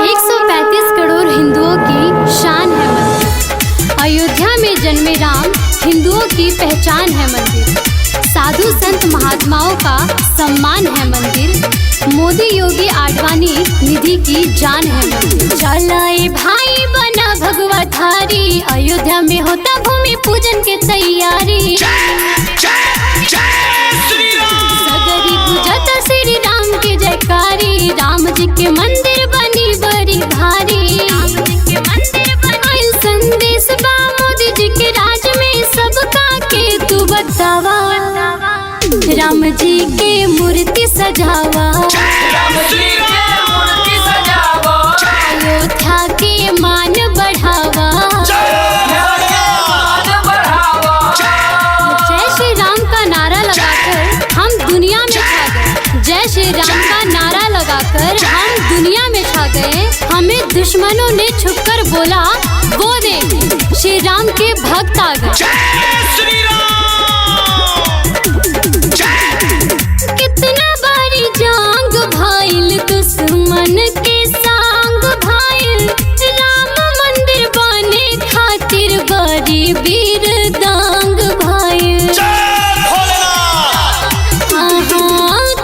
135 करोड़ हिंदुओं की शान है मंदिर। अयोध्या में जन्मे राम हिंदुओं की पहचान है मंदिर। साधु संत महात्माओं का सम्मान है मंदिर। मोदी योगी आडवाणी निधि की जान है मंदिर। चलाए भाई बना भगवा थारी, अयोध्या में होता भूमि पूजन के तैयारी। सगरी गुजत श्री राम के जयकारी, राम जी के मंदिर बनी बड़ी भारी। आइल संदेश बा मोदी जी के राज में, सबका के तू बतावा। राम जी के मूर्ति सजावा, अयोध्या के मान बढ़ावा। जय श्री राम का नारा लगाकर हम दुनिया में छा गए। जय श्री राम का नारा लगाकर हम दुनिया में छा गए। हमें दुश्मनों ने छुपकर बोला वो देख, श्री राम के भक्त आ गए। कितना बारी जांग भाईल दुश्मन के सांग भाईल, राम मंदिर बने खातिर बड़ी वीर दांग भाईल।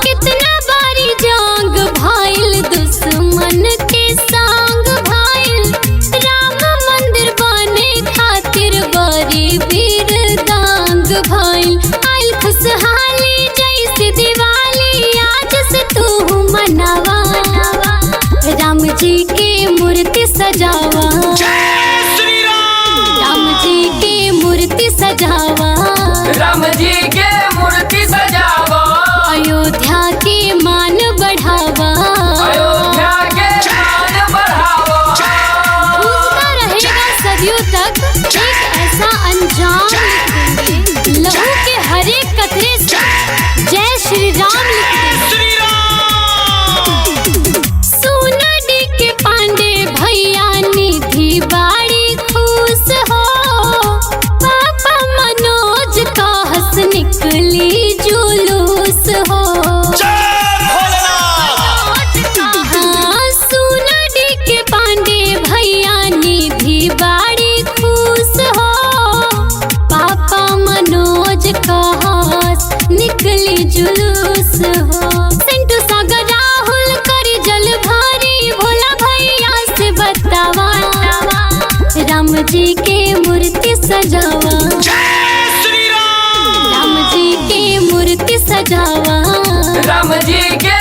कितना बारी जांग भाईल दुश्मन के सांग भाईल, राम मंदिर बने खातिर बड़ी वीर दांग भाईल। आइल खुशहाली जैसे दिवाली, आज से तू मनावा। राम जी के मूर्ति सजावा, राम जी के मूर्ति सजावा, राम जी के मूर्ति सजावा। अयोध्या के मान बढ़ावा, अयोध्या के मान बढ़ावा। गूंजता रहेगा सदियों तक एक ऐसा अंजाम लिख देंगे, लहू के हर एक कतरे से जय श्री राम लिख देंगे। सोना डी के पांडे भैया निधि बाड़ी खुश हो, पापा मनोज का हंस निकली जुलूस हो। सोना डी के पांडे भैया निधि बाड़ी खुश हो, पापा मनोज का हंस निकली जुलूस हो। सेंटू सागर राहुल करी जल भारी, भोला भैया से बतावा। राम जी के मूर्ति सजावा, राम जी के मूर्ति सजावा, राम जी के